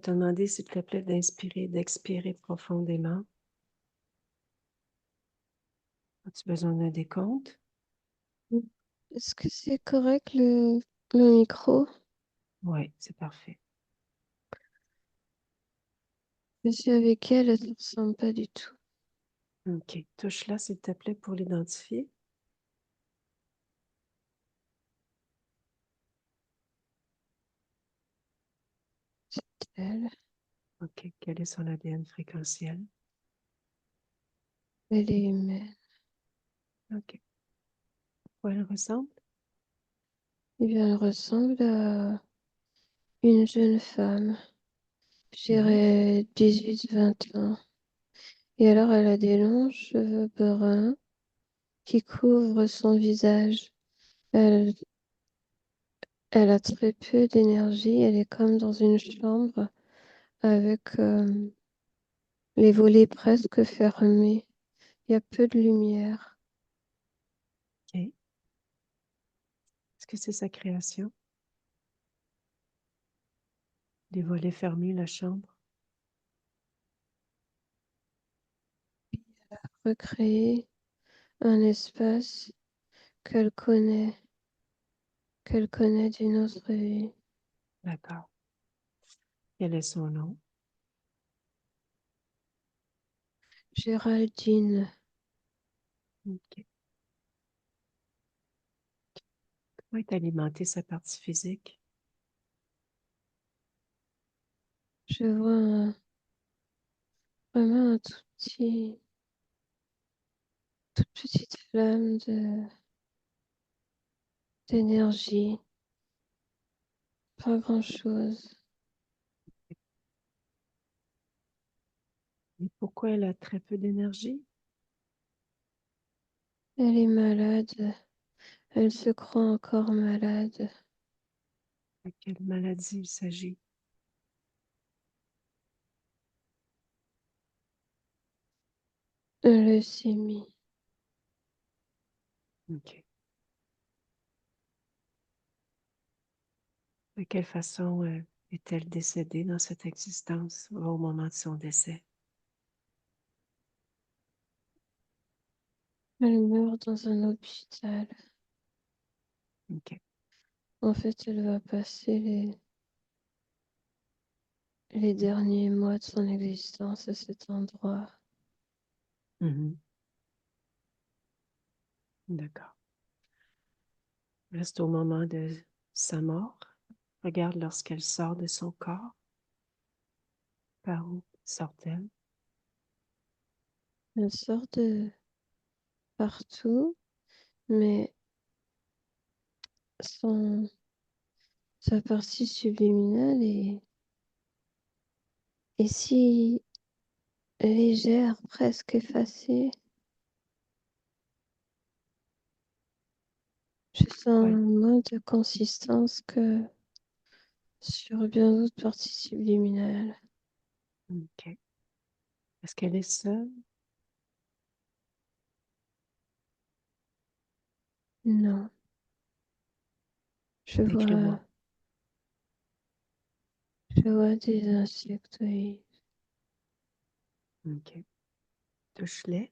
te demander, s'il te plaît, d'inspirer et d'expirer profondément. As-tu besoin d'un décompte? Est-ce que c'est correct le micro? Oui, c'est parfait. Je suis avec elle, ça ne ressemble pas du tout. OK. Touche-la, s'il te plaît, pour l'identifier. C'est elle. OK. Quel est son ADN fréquentiel? Elle est humaine. OK. À quoi elle ressemble? Eh bien, elle ressemble à une jeune femme, je Mhm. dirais 18-20 ans. Et alors, elle a des longs cheveux bruns qui couvrent son visage. Elle, elle a très peu d'énergie. Elle est comme dans une chambre avec les volets presque fermés. Il y a peu de lumière. OK. Est-ce que c'est sa création? Les volets fermés, la chambre? Recréer un espace qu'elle connaît d'une autre vie. D'accord. Quel est son nom? Géraldine, OK. Comment est alimentée sa partie physique? je vois vraiment toute petite flamme d'énergie, pas grand-chose. Et pourquoi elle a très peu d'énergie? Elle est malade, elle se croit encore malade. De quelle maladie il s'agit? Leucémie. OK. De quelle façon est-elle décédée dans cette existence au moment de son décès? Elle meurt dans un hôpital. OK. En fait, elle va passer les derniers mois de son existence à cet endroit. Mhm. D'accord. Reste au moment de sa mort. Regarde lorsqu'elle sort de son corps. Par où sort-elle? Elle sort de partout, mais son, sa partie subliminale est si légère, presque effacée. Je sens Ouais. un moins de consistance que sur bien d'autres parties subliminales. OK. Est-ce qu'elle est seule? Non, je vois, Décris-moi. je vois des insectoïdes. OK. Touche-les.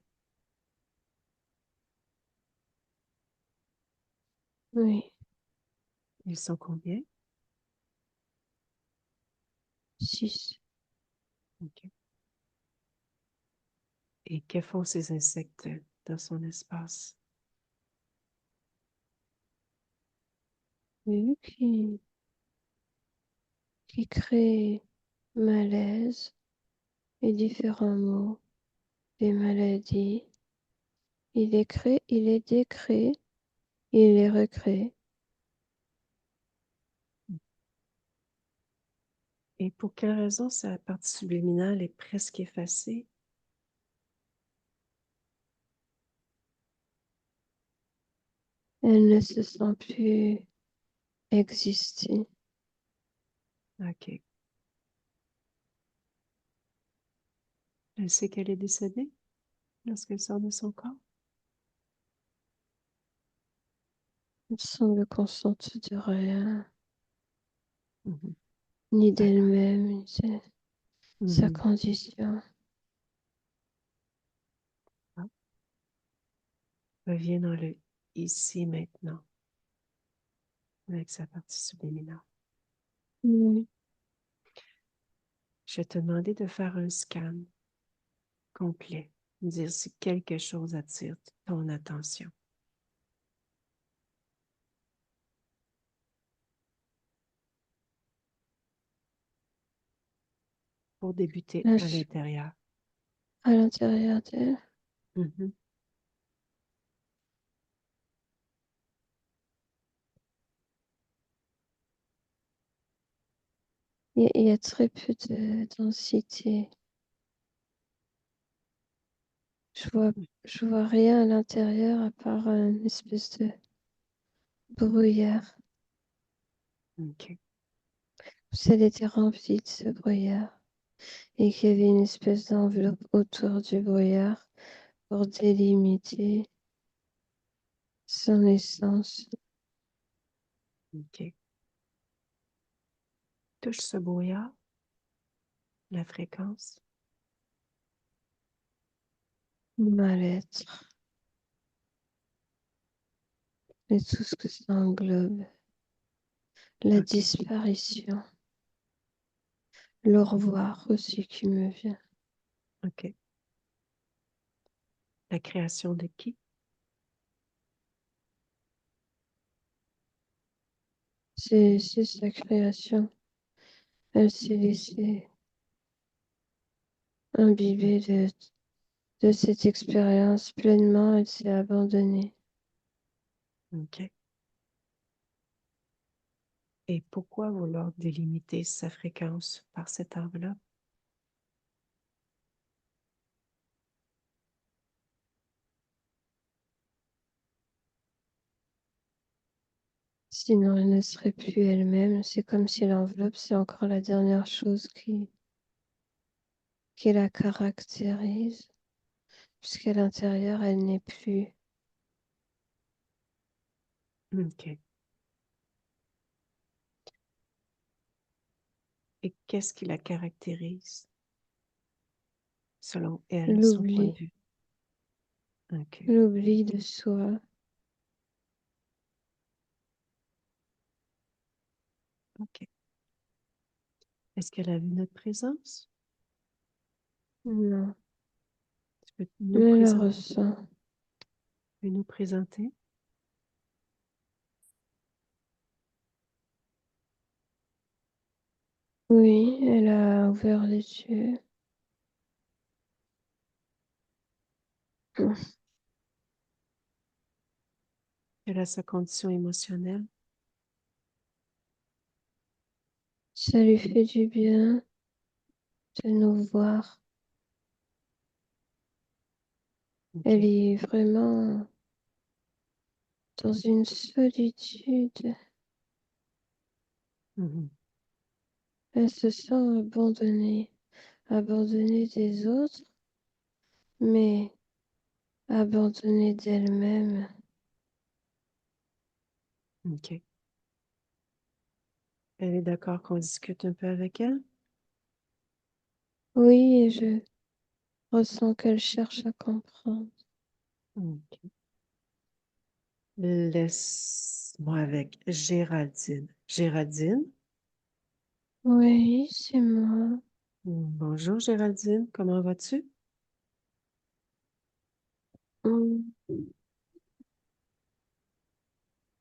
Oui, Ils sont combien? 6. OK. Et que font ces insectes dans son espace? Vu qui crée malaise et différents mots, des maladies. Il les crée, il les décrée, il les recrée. Et pour quelle raison sa partie subliminale est presque effacée? Elle ne se sent plus exister. OK. Elle sait qu'elle est décédée lorsqu'elle sort de son corps? Il semble qu'on sente de rien. Mhm. ni D'accord. d'elle-même, ni de sa Mhm. condition. Ah. Reviens dans le ici maintenant avec sa partie subliminale. Oui. Je vais te demander de faire un scan complet, dire si quelque chose attire ton attention. Pour débuter Là, à l'intérieur. à l'intérieur d'elle, Mhm. il y a très peu de densité. Je vois rien à l'intérieur à part une espèce de brouillard. OK. Elle était remplie de ce brouillard et qu'il y avait une espèce d'enveloppe autour du brouillard pour délimiter son essence. OK. Touche ce brouillard, la fréquence. Mal-être et tout ce que ça englobe. La OK. disparition. Le revoir aussi qui me vient. OK. La création de qui? C'est sa création. Elle s'est laissée imbiber de cette expérience pleinement. Elle s'est abandonnée. OK. Et pourquoi vouloir délimiter sa fréquence par cette enveloppe? Sinon, elle ne serait plus elle-même. C'est comme si l'enveloppe, c'est encore la dernière chose qui la caractérise, puisqu'à l'intérieur, elle n'est plus. OK. Et qu'est-ce qui la caractérise selon elle, son point de L'oubli, vue? OK. l'oubli de soi. OK. Est-ce qu'elle a vu notre présence? Non, Tu peux nous elle la présenter? ressent. Tu peux nous présenter? Oui, elle a ouvert les yeux. Elle a sa condition émotionnelle? Ça lui fait du bien de nous voir. Elle OK. est vraiment dans une solitude. Mhm. Elle se sent abandonnée, abandonnée des autres, mais abandonnée d'elle-même. OK. Elle est d'accord qu'on discute un peu avec elle? Oui, et je ressens qu'elle cherche à comprendre. OK. Laisse-moi avec Géraldine. Géraldine? Oui, c'est moi. Bonjour Géraldine, comment vas-tu? Hmm,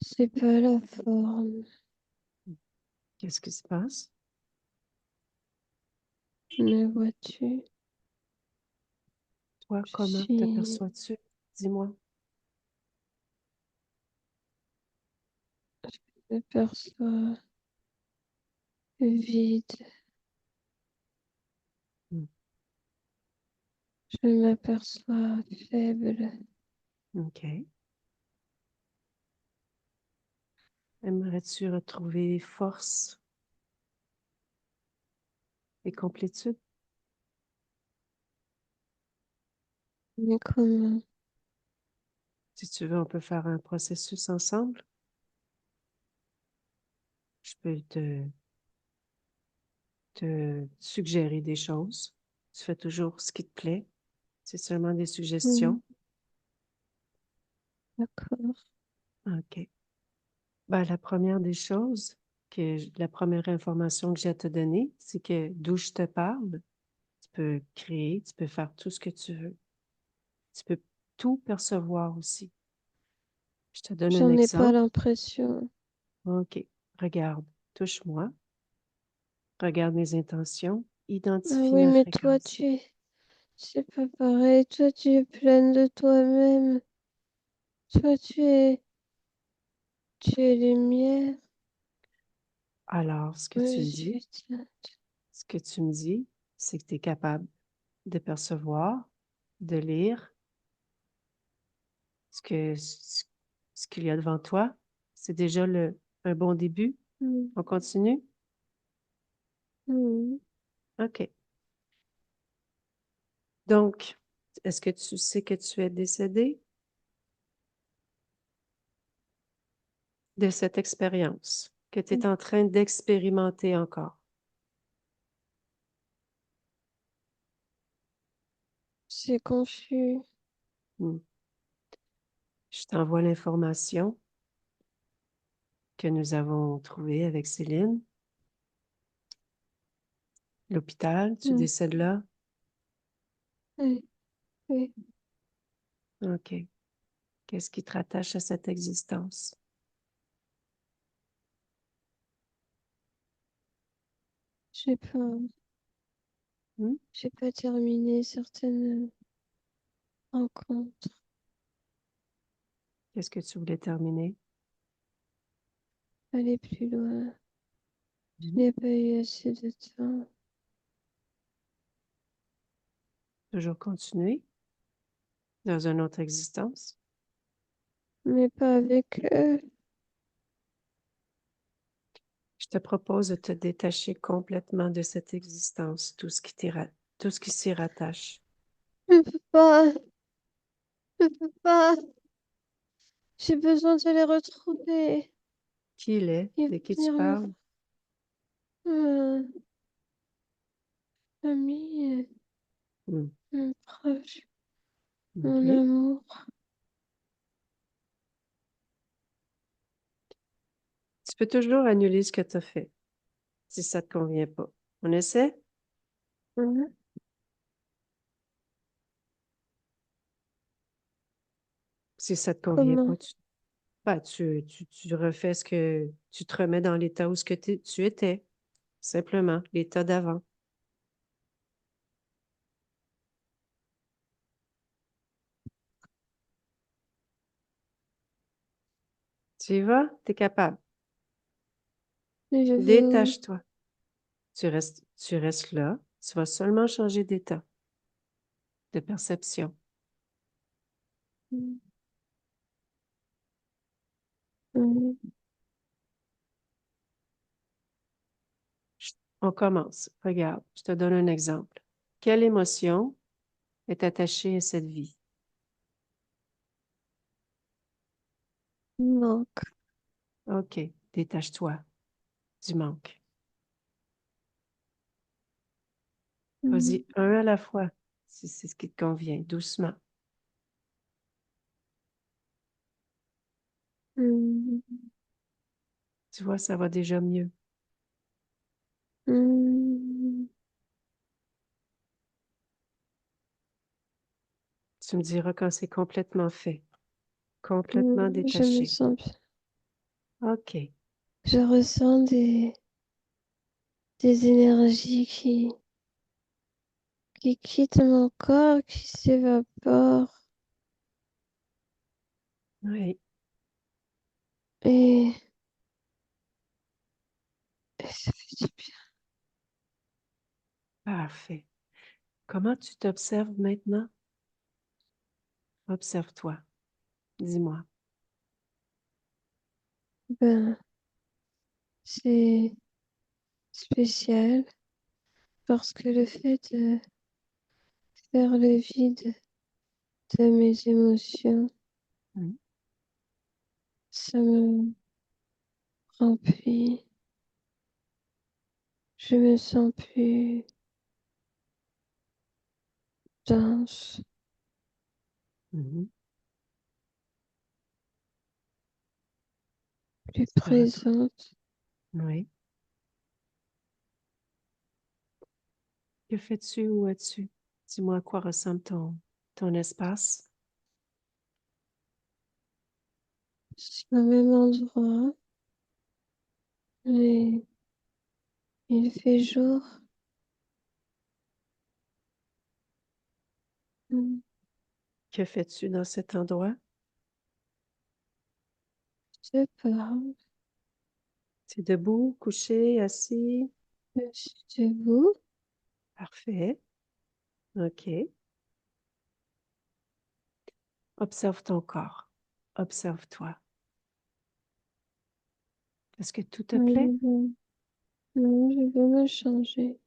c'est pas la forme, Qu'est-ce qui se passe? mais vois-tu, Toi, je comment suis, t'aperçois-tu? Dis-moi. je me perçois vide, Hmm. je m'aperçois faible. OK. Aimerais-tu retrouver force et complétude? Mais comment? Si tu veux, on peut faire un processus ensemble. Je peux te te suggérer des choses. Tu fais toujours ce qui te plaît. C'est seulement des Hmm, suggestions. d'accord. OK. Ben, la première des choses, la première information que j'ai à te donner, c'est que d'où je te parle, tu peux créer, tu peux faire tout ce que tu veux. Tu peux tout percevoir aussi. Je te donne un J'en ai pas exemple. l'impression. OK. Regarde, touche-moi. Regarde mes intentions. Ah Identifie oui, ma mais toi, fréquence. c'est pas pareil. Toi, tu es pleine de toi-même. Toi, tu es lumière. Alors, Moi, je suis ce que tu me dis, c'est que tu es capable de percevoir, de lire ce qu'il y a devant toi. C'est déjà un bon début. Hmm, On continue? hmm. OK. Donc, est-ce que tu sais que tu es décédé de cette expérience que tu es en train d'expérimenter encore? C'est confus. Hmm. Je t'envoie l'information que nous avons trouvée avec Céline. L'hôpital, tu Hmm, décèdes là? oui, oui. OK. Qu'est-ce qui te rattache à cette existence? J'ai pas, Hmm? j'ai pas terminé certaines rencontres. Qu'est-ce que tu voulais terminer? Aller plus loin. Je Mhm. n'ai pas eu assez de temps. Toujours continuer dans une autre existence? Mais pas avec eux. Je te propose de te détacher complètement de cette existence, tout ce qui s'y rattache. Je peux pas, je peux pas. J'ai besoin de les retrouver. Qui il est? Ils De vont qui tu venir parles? euh, famille, Hmm. mon proche, mon OK. amour. Tu peux toujours annuler ce que tu as fait, si ça te convient pas. On essaie? Mhm. Si ça te convient pas, Comment? tu refais tu te remets dans l'état où tu étais, simplement, l'état d'avant. Tu y vas? T'es capable. Mais je vais où? Détache-toi. Tu restes là. Tu vas seulement changer d'état, de perception. Mhm. Mhm. On commence. Regarde, je te donne un exemple. Quelle émotion est attachée à cette vie? Manque. OK, détache-toi du manque. Mhm. Vas-y, un à la fois, si c'est ce qui te convient, doucement. Mhm. Tu vois, ça va déjà mieux. Mhm. Tu me diras quand c'est complètement fait, complètement Mhm. Je me détaché. sens, OK. je ressens des énergies qui quittent mon corps, qui s'évaporent. Oui, Et, et ça fait du bien. parfait. Comment tu t'observes maintenant? Observe-toi. Dis-moi. Ben, c'est spécial parce que le fait de faire le vide de mes émotions, Hmm. ça me remplit. Je me sens plus dense, Mhm. plus Tu te retrouves. présente. Oui. Que fais-tu? Où es-tu? Dis-moi à quoi ressemble ton espace. C'est au même endroit, mais il fait jour. Hmm, Que fais-tu dans cet endroit? je parle. Tu es debout, couché, assis? Je suis debout. Parfait. OK. Observe ton corps. Observe-toi. Est-ce que tout te Non, plaît? je veux me changer.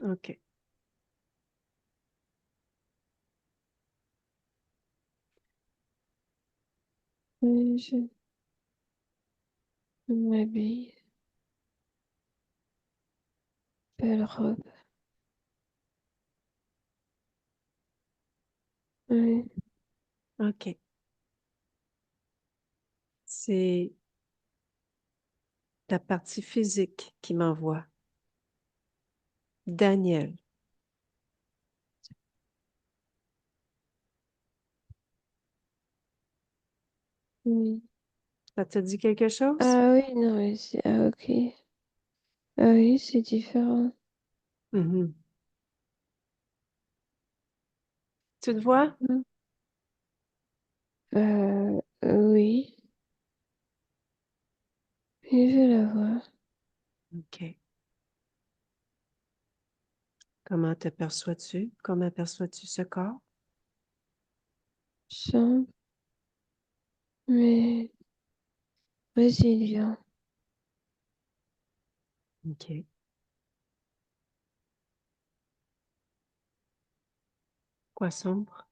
OK. Oui, je m'habille. Belle robe. Oui, OK. C'est la partie physique qui m'envoie. Daniel, oui. ça te dit quelque chose? Ah oui, non, mais c'est... Ah ok. Ah oui, c'est différent. Mhm. Tu te vois? Hmm. Oui. Oui, je la vois. OK. Comment te perçois-tu? Comment perçois-tu ce corps? Sombre, mais résilient. OK. Quoi sombre?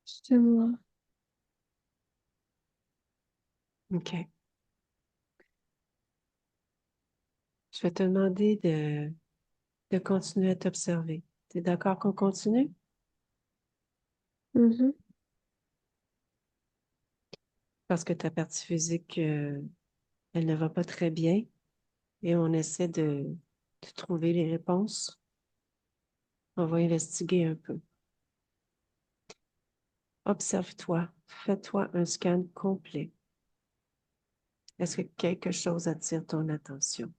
C'est moi. OK. Je vais te demander de continuer à t'observer. Tu es d'accord qu'on continue? Mhm. Parce que ta partie physique, elle ne va pas très bien et on essaie de trouver les réponses. On va investiguer un peu. Observe-toi. Fais-toi un scan complet. Est-ce que quelque chose attire ton attention?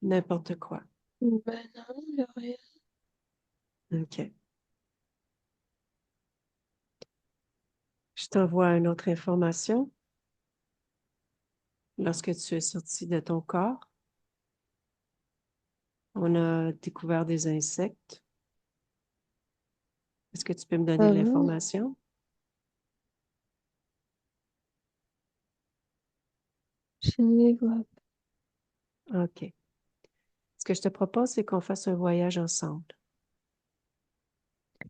N'importe quoi. Ben non, il y a rien. OK. Je t'envoie une autre information. Lorsque tu es sorti de ton corps, on a découvert des insectes. Est-ce que tu peux me donner Ah de bon? l'information? Je ne les vois OK. Ce que je te propose, c'est qu'on fasse un voyage ensemble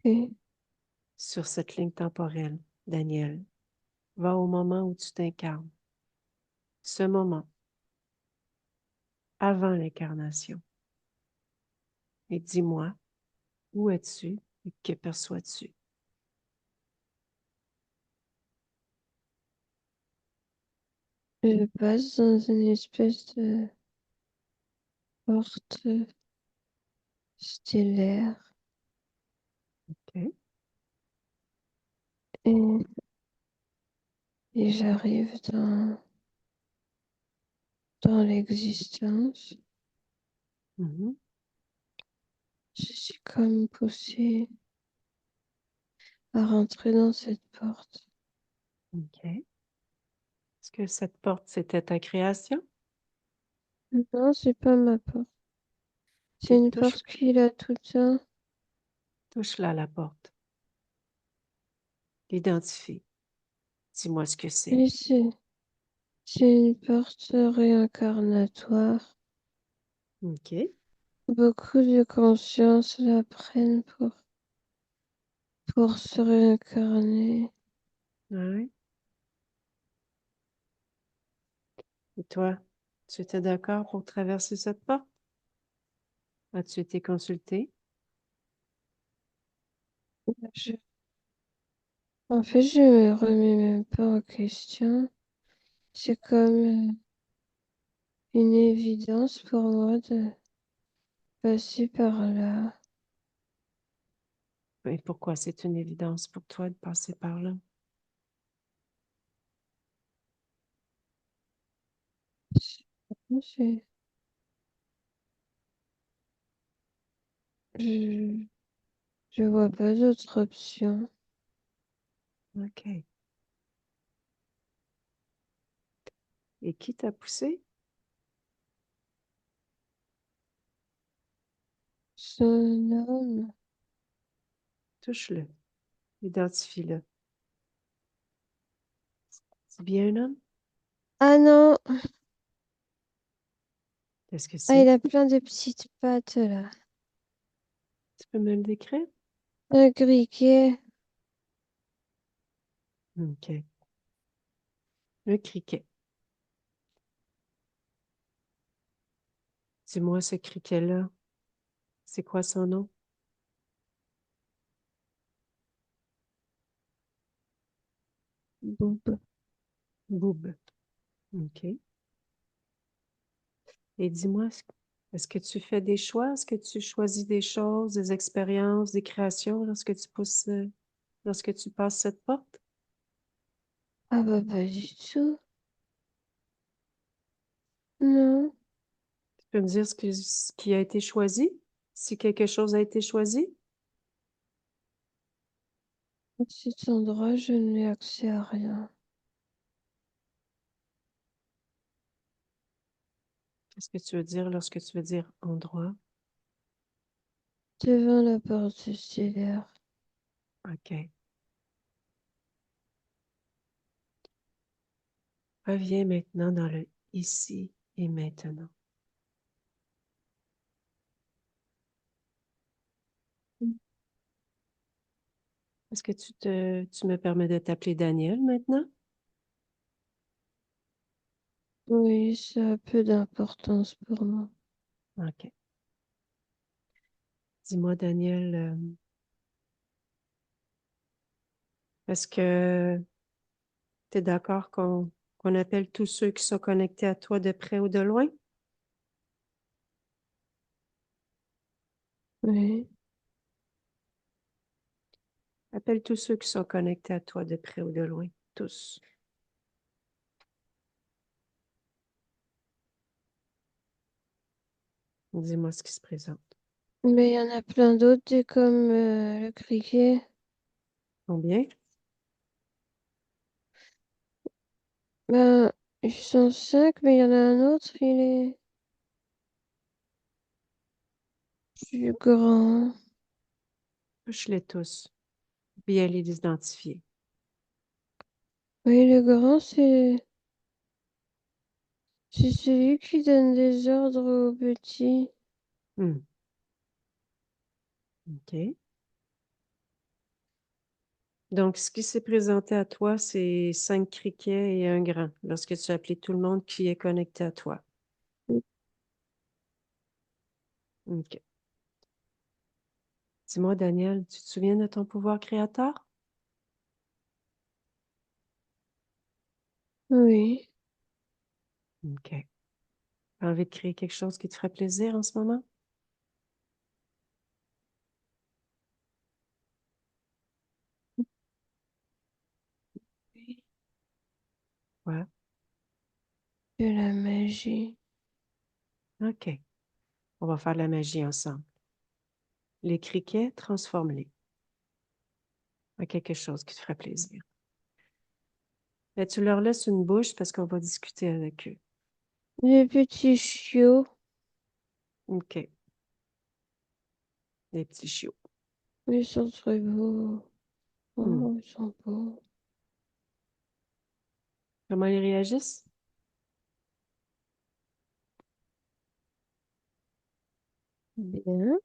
plus. sur cette ligne temporelle. Daniel, va au moment où tu t'incarnes. Ce moment, avant l'incarnation. Et dis-moi, où es-tu et que perçois-tu? Je passe dans une espèce de porte stellaire OK. et, et j'arrive dans l'existence. Mhm. Je suis comme poussée à rentrer dans cette porte. OK. Est-ce que cette porte, c'était ta création? Non, c'est pas ma porte. C'est OK. une porte qui est là tout le temps. Touche-la, la porte. L'identifie. Dis-moi ce que c'est. Et c'est une porte réincarnatoire. OK. Beaucoup de consciences la prennent pour se réincarner. Ouais. Et toi, tu étais d'accord pour traverser cette porte? As-tu été consulté? Je- En fait, je me remets même pas en question. C'est comme une évidence pour moi de passer par là. Et pourquoi c'est une évidence pour toi de passer par là? C'est- Je, je vois pas d'autre option. OK. Et qui t'a poussé? Son homme. Touche-le. Identifie-le. C'est bien un homme? Ah non! Qu'est-ce que Ah, il c'est? a plein de petites pattes là. Tu peux me le décrire? Un criquet. OK. Un criquet. Dis-moi, ce criquet-là, c'est quoi son nom? Boub. Boub. OK. Et dis-moi, est-ce que tu fais des choix? Est-ce que tu choisis des choses, des expériences, des créations lorsque tu passes cette porte? Ah bah pas du tout. Non. Tu peux me dire ce qui a été choisi? Si quelque chose a été choisi? À cet endroit, je n'ai accès à rien. Qu'est-ce que tu veux dire lorsque tu veux dire endroit? Devant la porte stellaire. OK. Reviens maintenant dans le ici et maintenant. Est-ce que tu me permets de t'appeler Daniel maintenant? Oui, ça a peu d'importance pour moi. OK. Dis-moi, Daniel, est-ce que tu es d'accord qu'on appelle tous ceux qui sont connectés à toi de près ou de loin? Oui. Appelle tous ceux qui sont connectés à toi de près ou de loin. Tous. Dis-moi ce qui se présente. Mais il y en a plein d'autres, comme le criquet. Combien? Ben, ils sont cinq, mais il y en a un autre, il est plus grand. Touche-les tous. Bien les identifier. Oui, le grand, c'est celui qui donne des ordres aux petits. Hmm. OK. Donc, ce qui s'est présenté à toi, c'est 5 criquets et un grand, lorsque tu as appelé tout le monde qui est connecté à toi. OK. Dis-moi, Daniel, tu te souviens de ton pouvoir créateur? Oui, OK. As envie de créer quelque chose qui te ferait plaisir en ce moment? oui, Ouais. de la magie. OK. On va faire de la magie ensemble. Les criquets, transforme-les en quelque chose qui te ferait plaisir. Mais tu leur laisses une bouche parce qu'on va discuter avec eux. Les petits chiots, OK. Les petits chiots. ils sont très beaux. Hmm. Oh, ils sont beaux. Comment ils réagissent? Bien,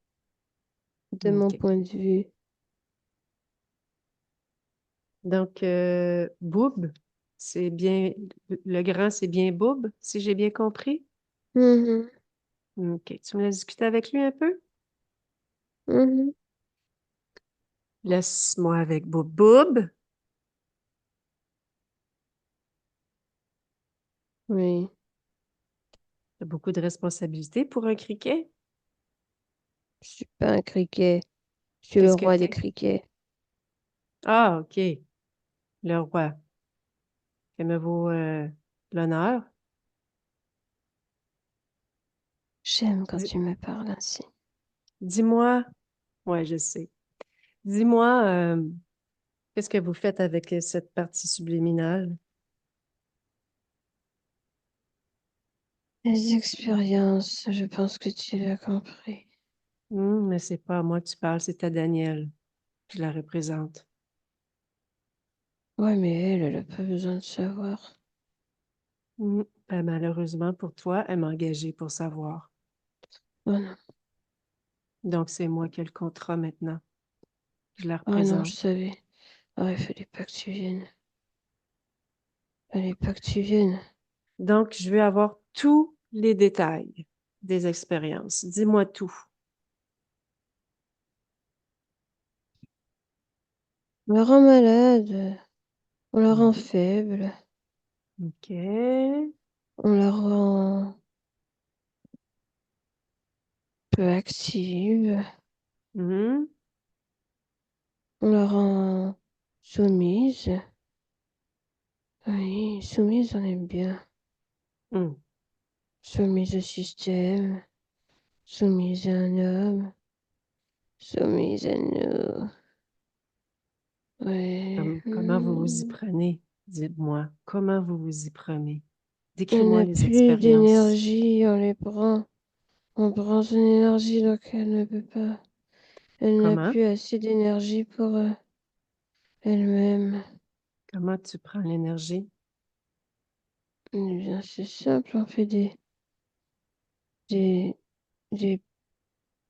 de mon OK. point de vue. Donc, Boob, c'est bien, le grand, c'est bien Boob, si j'ai bien compris. Mhm, OK. Tu me laisses discuter avec lui un peu? mhm. Laisse-moi avec Boob. Boob, Oui, t'as beaucoup de responsabilités pour un criquet. je suis pas un criquet. Je suis le Qu'est-ce que roi des t'es? criquets. Ah, OK. Le roi. Ça me vaut l'honneur. J'aime quand Di- tu me parles ainsi. Dis-moi, ouais, je sais. Dis-moi, qu'est-ce que vous faites avec cette partie subliminale? Les expériences, je pense que tu l'as compris. Mais c'est pas à moi que tu parles, c'est à Daniel. Je la représente. Ouais, mais elle a pas besoin de savoir. Ben, malheureusement pour toi, elle m'a engagée pour savoir. Oh non, Donc, c'est moi qui ai le contrat maintenant. Je la oh non, je représente. savais. Ah, il fallait pas que tu viennes. Fallait pas que tu viennes. Donc, je veux avoir tous les détails des expériences. Dis-moi tout. On la rend malade, on la rend Mhm. faible, OK. on la rend peu active, Mhm. on la rend soumise. Oui, soumise, on aime bien. Mhm. Soumise au système, soumise à un homme, soumise à nous. Ouais. Comment vous vous y prenez? Dites-moi, comment vous vous y prenez? Elle Décris-moi n'a les plus expériences. d'énergie, on les prend. On prend son énergie donc elle ne peut pas. Elle n'a Comment? plus assez d'énergie pour elle-même. Comment tu prends l'énergie? Eh bien, c'est simple, on fait des, des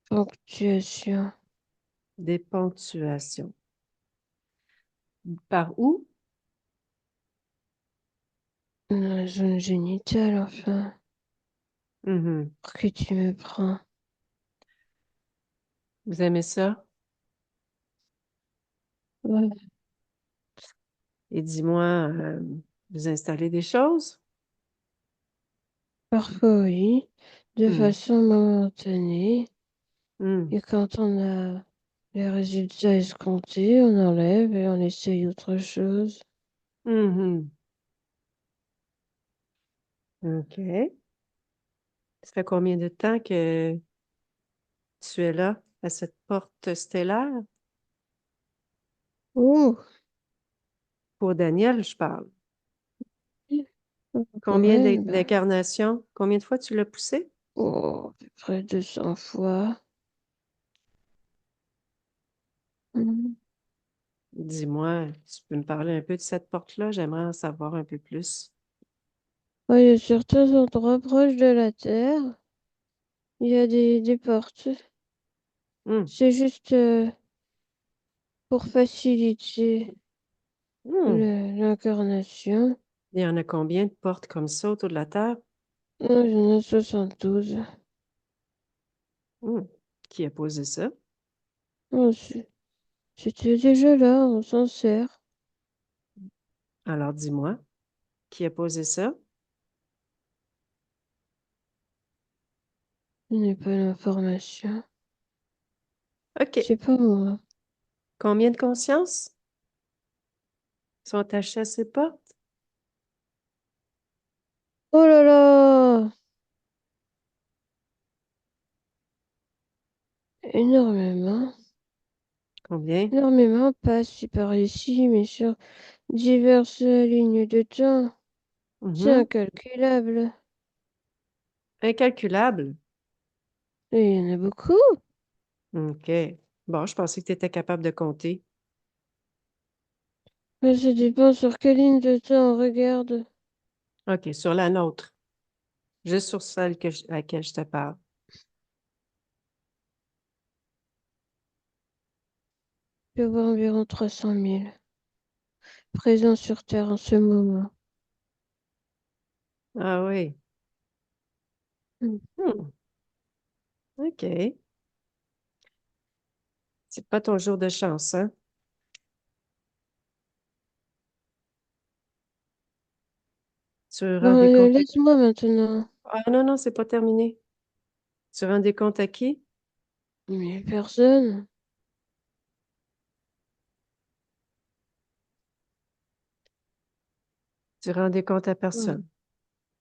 ponctuations Des ponctuations. Par où? dans la zone génitale, enfin. Mhm. Pour que tu me prends. Vous aimez ça? Ouais, Et dis-moi, vous installez des choses? parfois oui, de Hmm. façon momentanée. Hmm. Et quand on a les résultats escomptés, on enlève et on essaye autre chose. Mhm. OK. Ça fait combien de temps que tu es là, à cette porte stellaire? Oh, Pour Daniel, je parle. pour Combien elle, bah, d'incarnations? Combien de fois tu l'as poussé? oh, à peu près 200 fois. Mhm. Dis-moi, tu peux me parler un peu de cette porte-là? J'aimerais en savoir un peu plus. Ouais, il y a certains endroits proches de la Terre, il y a des portes. Hmm. C'est juste pour faciliter Hmm. l'incarnation. Il y en a combien de portes comme ça autour de la Terre? Il y en a 72. Hmm. Qui a posé ça? Oh, c'était déjà là, on s'en sert. Alors dis-moi, qui a posé ça? Je n'ai pas l'information. OK. C'est pas moi. Combien de consciences sont attachées à ces portes? Oh là là! Énormément. Combien? Énormément passe par ici, mais sur diverses lignes de temps. C'est Mhm. incalculable. Incalculable. Et il y en a beaucoup. OK. Bon, je pensais que tu étais capable de compter. Mais ça dépend sur quelle ligne de temps on regarde. OK, sur la nôtre. Juste sur celle à laquelle je te parle. Je vois environ 300 000. présent sur Terre en ce moment. Ah oui. Mm. Hmm, OK. C'est pas ton jour de chance, hein? Tu rends Bon, des comptes à... laisse-moi maintenant. Ah non, non, c'est pas terminé. Tu rends des comptes à qui? Mais personne. Tu rends des comptes à Mm. personne.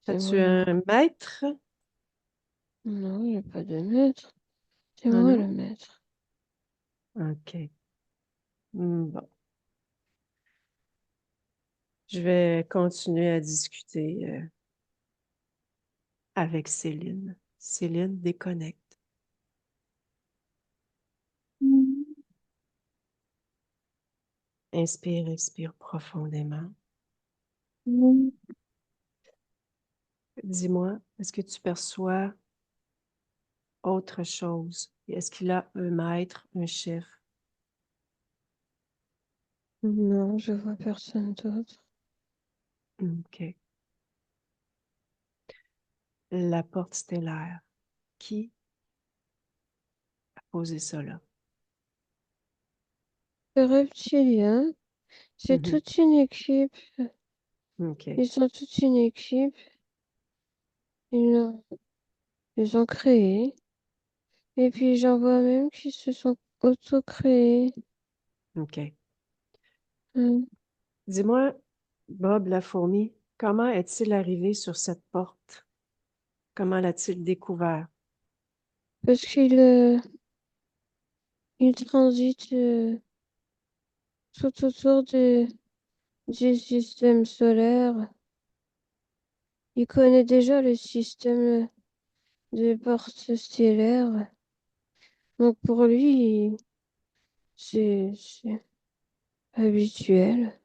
C'est As-tu moi. un maître? Non, il n'y a pas de maître. C'est Ah moi non? le maître. OK. Bon. Je vais continuer à discuter avec Céline. Céline, déconnecte. Mm. Inspire, expire profondément. Mm. Dis-moi, est-ce que tu perçois autre chose? Est-ce qu'il a un maître, un chef? Non, je vois personne d'autre. OK. La porte stellaire. Qui a posé ça là? Les reptiliens, c'est Mhm. toute une équipe. OK. Ils sont toute une équipe. Ils l'ont ils ont créé. Et puis j'en vois même qui se sont auto-créés. OK. Mm. Dis-moi, Bob la fourmi, comment est-il arrivé sur cette porte? Comment l'a-t-il découvert? Parce il transite tout autour du système solaire. Il connaît déjà le système des portes stellaires. Donc pour lui, c'est habituel.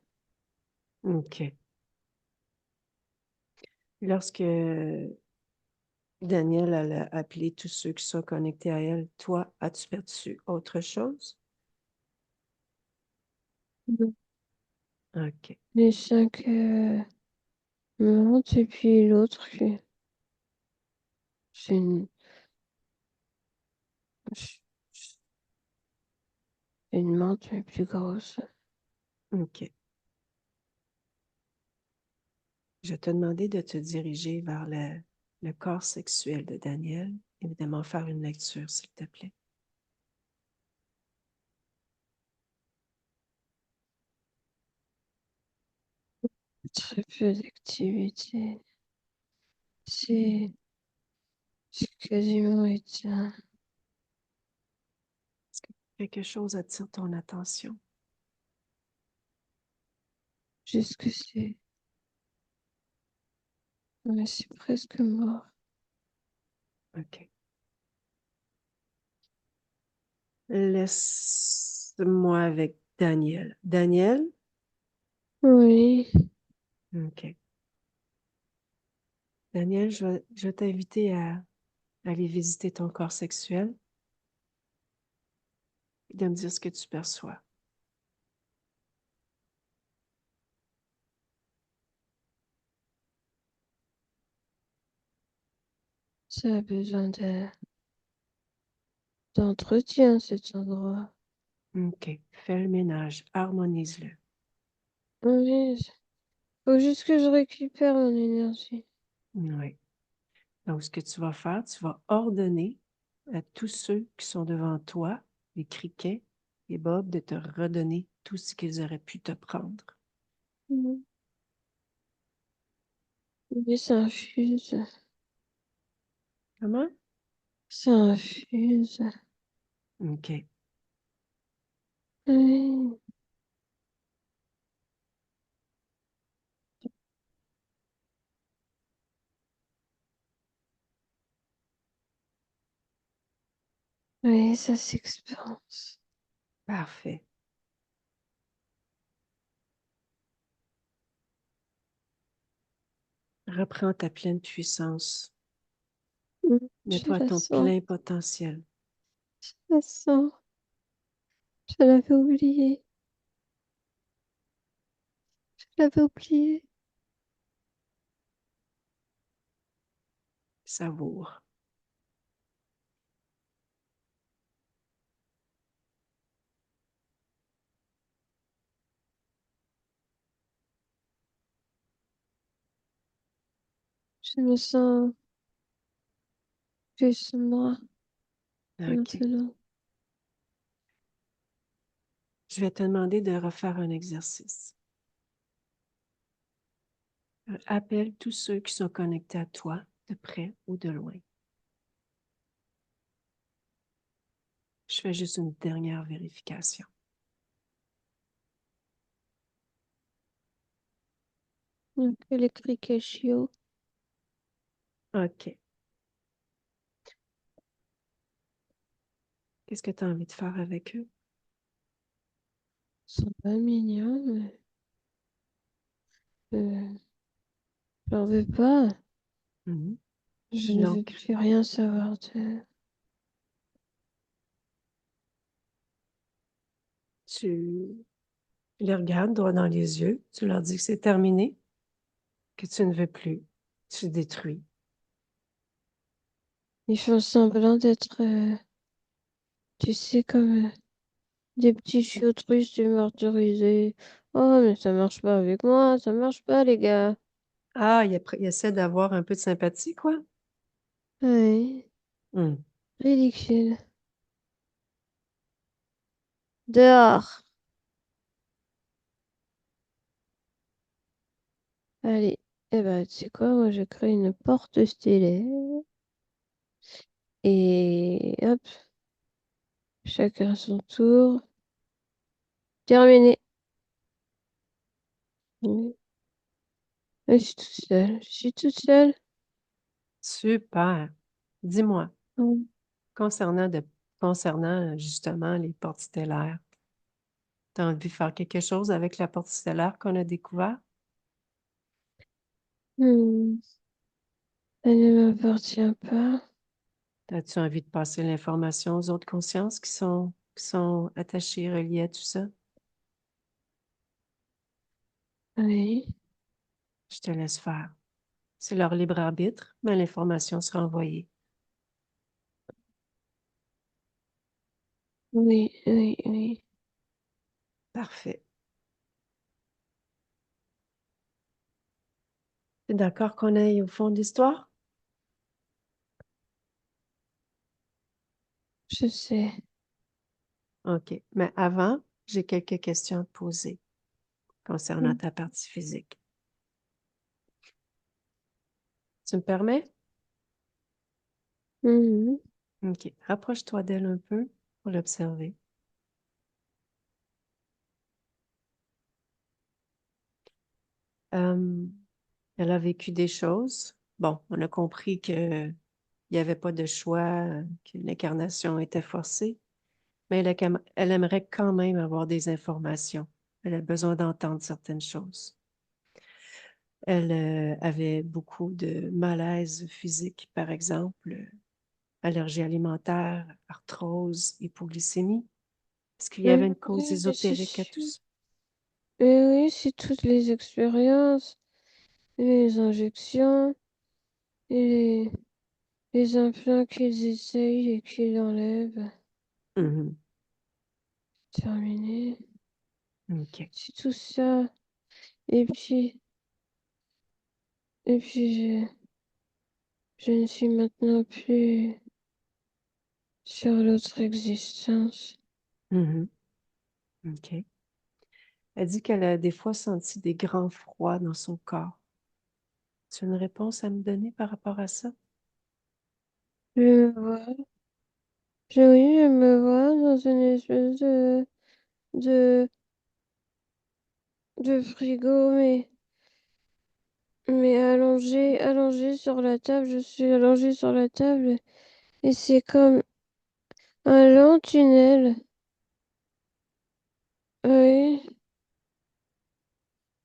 OK. Lorsque Daniel a appelé tous ceux qui sont connectés à elle, toi, as-tu perçu autre chose? Mm. OK. Les cinq montent et puis l'autre, c'est une menthe mais plus grosse. OK. Je te demandé de te diriger vers le corps sexuel de Daniel. Évidemment, faire une lecture, s'il te plaît. Très peu d'activité. C'est c'est quasiment éteint. Est-ce que quelque chose attire ton attention? Juste que mais c'est presque mort. OK. Laisse-moi avec Daniel. Daniel? Oui, OK. Daniel, je vais t'inviter à aller visiter ton corps sexuel et de me dire ce que tu perçois. ça a besoin d'entretien, cet endroit. OK. Fais le ménage, harmonise-le. Oui, faut juste que je récupère mon énergie. Oui. Donc, ce que tu vas faire, tu vas ordonner à tous ceux qui sont devant toi, les criquets, les bobs, de te redonner tout ce qu'ils auraient pu te prendre. Mhm. Mais ça infuse, Comment? ça infuse. OK. Oui, oui, ça s'expanse. Parfait. Reprends ta pleine puissance. Je Mets-toi à la ton sens, plein potentiel. je la sens. Je l'avais oublié. Je l'avais oublié. Savoure. Je me sens plus moi OK. maintenant. Je vais te demander de refaire un exercice. Appelle tous ceux qui sont connectés à toi, de près ou de loin. Je fais juste une dernière vérification. Un peu les criquets chiots. OK. Qu'est-ce que tu as envie de faire avec eux? Ils sont pas mignons, mais euh, j'en veux pas. Mhm. Je ne veux Donc, plus rien savoir de... tu les regardes droit dans les yeux, tu leur dis que c'est terminé, que tu ne veux plus, tu détruis. Ils font semblant d'être, tu sais, comme des petits chiots tristes et martyrisés. Oh, mais ça marche pas avec moi, ça marche pas, les gars. Ah, il essaie d'avoir un peu de sympathie, quoi. Ouais, Hmm. ridicule. Dehors. Allez. Eh ben, tu sais quoi, moi, je crée une porte stellaire. Et hop, chacun son tour. Terminé. Oui. Je suis toute seule. Je suis toute seule. Super. Dis-moi, Mm. concernant, concernant justement les portes stellaires, tu as envie de faire quelque chose avec la porte stellaire qu'on a découvert? Hmm. Elle ne m'appartient pas. As-tu envie de passer l'information aux autres consciences qui sont attachées, reliées à tout ça? Oui, Je te laisse faire. C'est leur libre arbitre, mais l'information sera envoyée. oui, oui, oui. Parfait. T'es d'accord qu'on aille au fond de l'histoire? Je sais. OK. Mais avant, j'ai quelques questions à te poser concernant Mm. ta partie physique. Tu me permets? Mhm. OK. Rapproche-toi d'elle un peu pour l'observer. Euh, Elle a vécu des choses. Bon, on a compris qu'il n'y avait pas de choix, que l'incarnation était forcée, mais elle aimerait quand même avoir des informations. Elle a besoin d'entendre certaines choses. Elle avait beaucoup de malaise physique, par exemple, allergie alimentaire, arthrose, hypoglycémie. Est-ce qu'il y avait une cause Oui, mais c'est ésotérique à tout sûr. ça? Mais oui, c'est toutes les expériences, les injections, et les implants qu'ils essayent et qu'ils enlèvent. Mhm. Terminé. OK. C'est tout ça. Et puis, et puis, je ne suis maintenant plus sur l'autre existence. Mhm. OK. Elle dit qu'elle a des fois senti des grands froids dans son corps. Tu as une réponse à me donner par rapport à ça? Je me vois, oui, je me vois dans une espèce de, de frigo, mais allongée sur la table. Je suis allongée sur la table et c'est comme un long tunnel. Oui,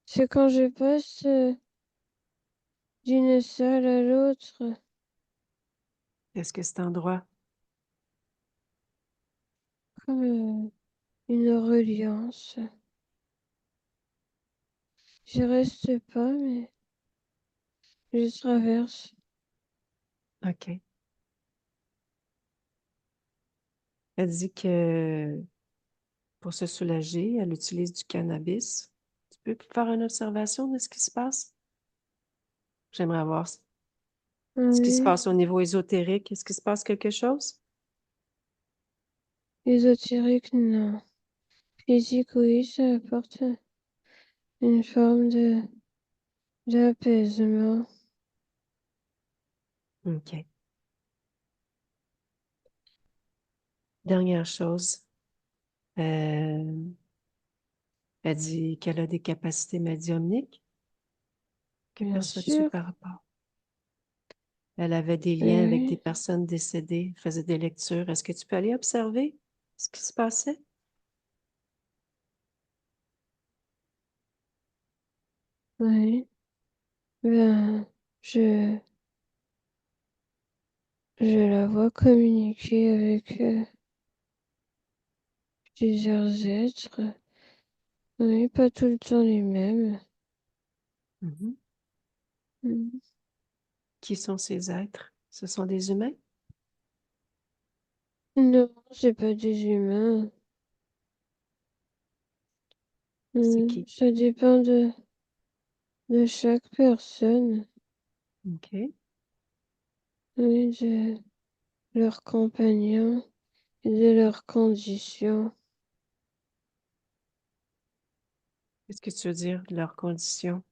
c'est quand je passe d'une salle à l'autre, Est-ce que cet endroit, comme une reliance. J'y reste pas, mais je traverse. OK. Elle dit que pour se soulager, elle utilise du cannabis. Tu peux faire une observation de ce qui se passe? J'aimerais voir ce qui se Oui, passe au niveau ésotérique. Est-ce qu'il se passe quelque chose? ésotérique, non. Physique, oui, ça apporte une forme d'apaisement. OK. Dernière chose, euh, elle dit qu'elle a des capacités médiumniques. Que Bien perçois-tu sûr, par rapport? Elle avait des liens avec des oui, personnes décédées, faisait des lectures. Est-ce que tu peux aller observer ce qui se passait? oui. Ben, je, je la vois communiquer avec plusieurs êtres. Oui, pas tout le temps les mêmes. Mhm. Mm. Qui sont ces êtres? Ce sont des humains? Non, c'est pas des humains. C'est qui? Ça dépend de chaque personne, OK. oui, de leurs compagnons et de leurs conditions. Qu'est-ce que tu veux dire, leurs conditions?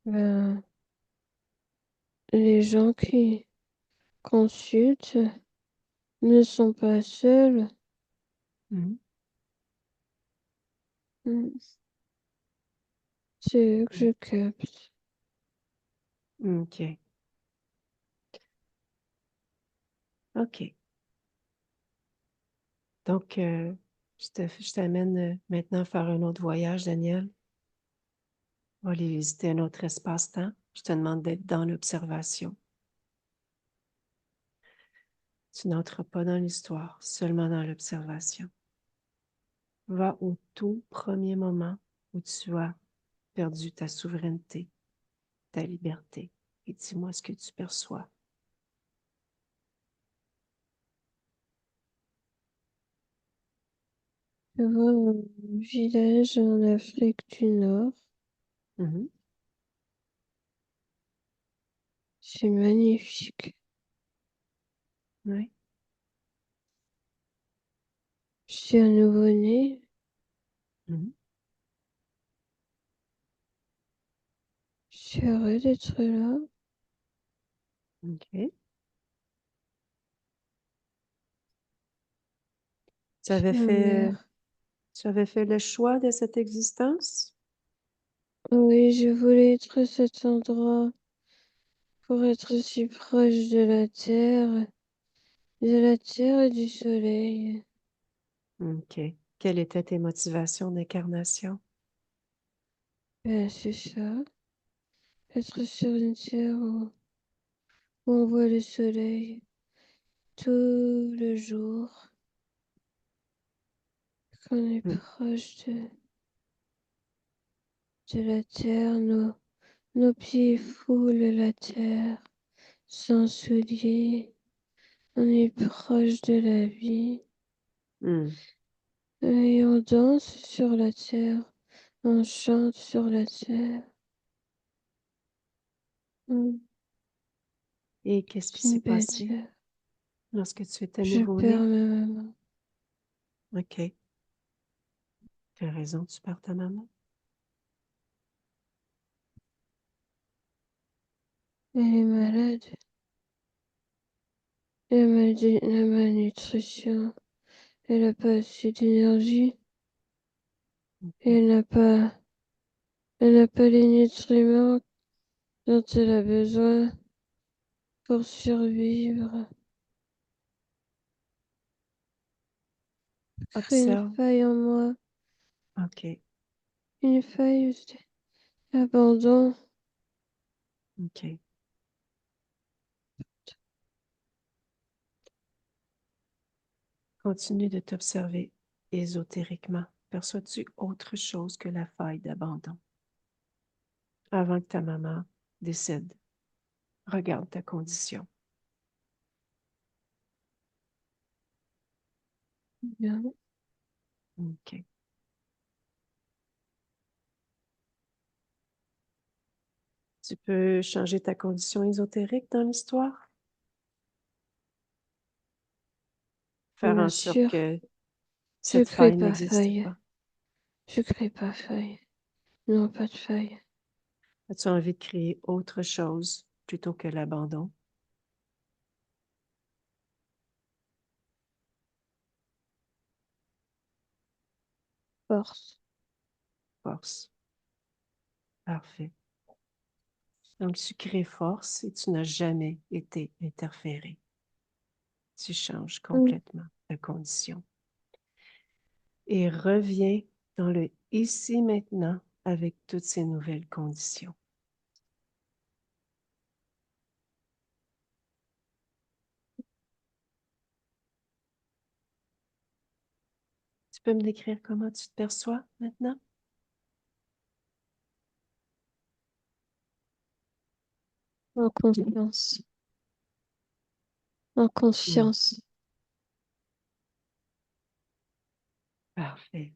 Ben, les gens qui consultent ne sont pas seuls. Mhm. Mm. C'est eux que je capte. OK. OK. Donc, je t'amène maintenant faire un autre voyage, Daniel. On va aller visiter un autre espace-temps. Je te demande d'être dans l'observation. Tu n'entres pas dans l'histoire, seulement dans l'observation. Va au tout premier moment où tu as perdu ta souveraineté, ta liberté, et dis-moi ce que tu perçois. Je vois un village en Afrique du Nord. Mhm. C'est magnifique. Oui. Je suis un nouveau-né. Mhm. Je suis heureux d'être là. OK. Tu C'est avais ma fait, mère. tu avais fait le choix de cette existence? Oui, je voulais être à cet endroit pour être si proche de la terre et du soleil. OK. Quelles étaient tes motivations d'incarnation? Ben, c'est ça. Être sur une terre où on voit le soleil tout le jour, qu'on est Mm. proche de la terre, nos pieds foulent la terre sans souliers. On est proche de la vie Mm. et on danse sur la terre, on chante sur la terre. Mm, Et qu'est-ce qui c'est une s'est belle passé terre. lorsque tu étais Je perds nouveau-né? ma maman. OK. Tu as raison, tu perds ta maman. Elle est malade. La malnutrition. Elle n'a pas assez d'énergie. Et OK. elle n'a pas les nutriments dont elle a besoin pour survivre. Crée une Observe. faille en moi. OK. Une faille d'abandon. OK. Continue de t'observer ésotériquement. Perçois-tu autre chose que la faille d'abandon? avant que ta maman décède. Regarde ta condition. Bien. OK. Tu peux changer ta condition ésotérique dans l'histoire? Faire Bien en sorte sûr. que Je cette crée faille pas n'existe feuille. pas. Je crée pas feuille. Non, pas de feuille. As-tu envie de créer autre chose plutôt que l'abandon? Force. Force. Parfait. Donc, tu crées force et tu n'as jamais été interféré. Tu changes Mm. complètement ta condition. Et reviens dans le ici maintenant avec toutes ces nouvelles conditions. Tu peux me décrire comment tu te perçois maintenant? En confiance. En Hmm, conscience. parfait.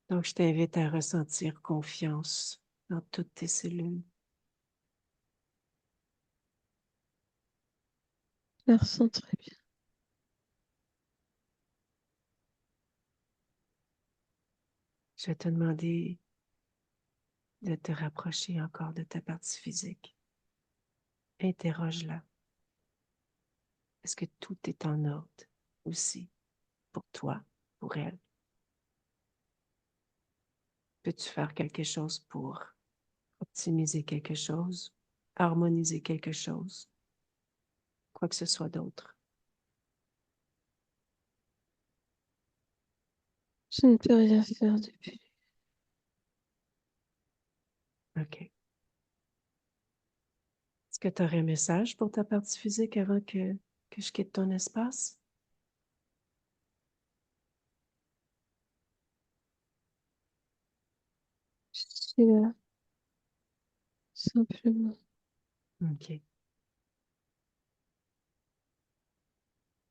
Donc, je t'invite à ressentir confiance dans toutes tes cellules. Je la ressens très bien. Je vais te demander de te rapprocher encore de ta partie physique. Interroge-la. Est-ce que tout est en ordre aussi pour toi, pour elle? Peux-tu faire quelque chose pour optimiser quelque chose, harmoniser quelque chose, quoi que ce soit d'autre? Je ne peux rien faire depuis. OK. Est-ce que tu aurais un message pour ta partie physique avant que je quitte ton espace? Je suis là, simplement. OK.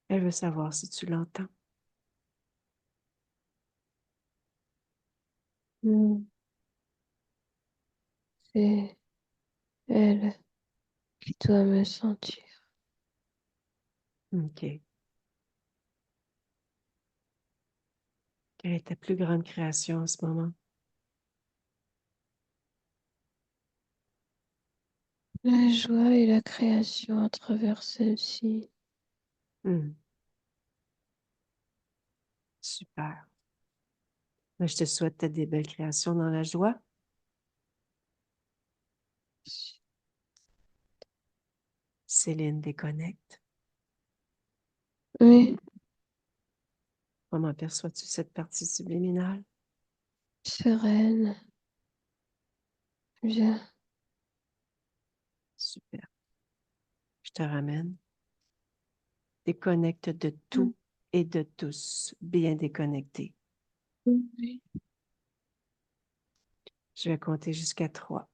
Elle veut savoir si tu l'entends. Non, c'est elle qui doit me sentir. OK. Quelle est ta plus grande création en ce moment? La joie et la création à travers celle-ci. Hmm, super. Ben, je te souhaite des belles créations dans la joie. Céline déconnecte. Oui, Comment perçois-tu cette partie subliminale? sereine. Bien. Super. Je te ramène. Déconnecte de Mm. tout et de tous. Bien déconnecté. Oui. Je vais compter jusqu'à 3.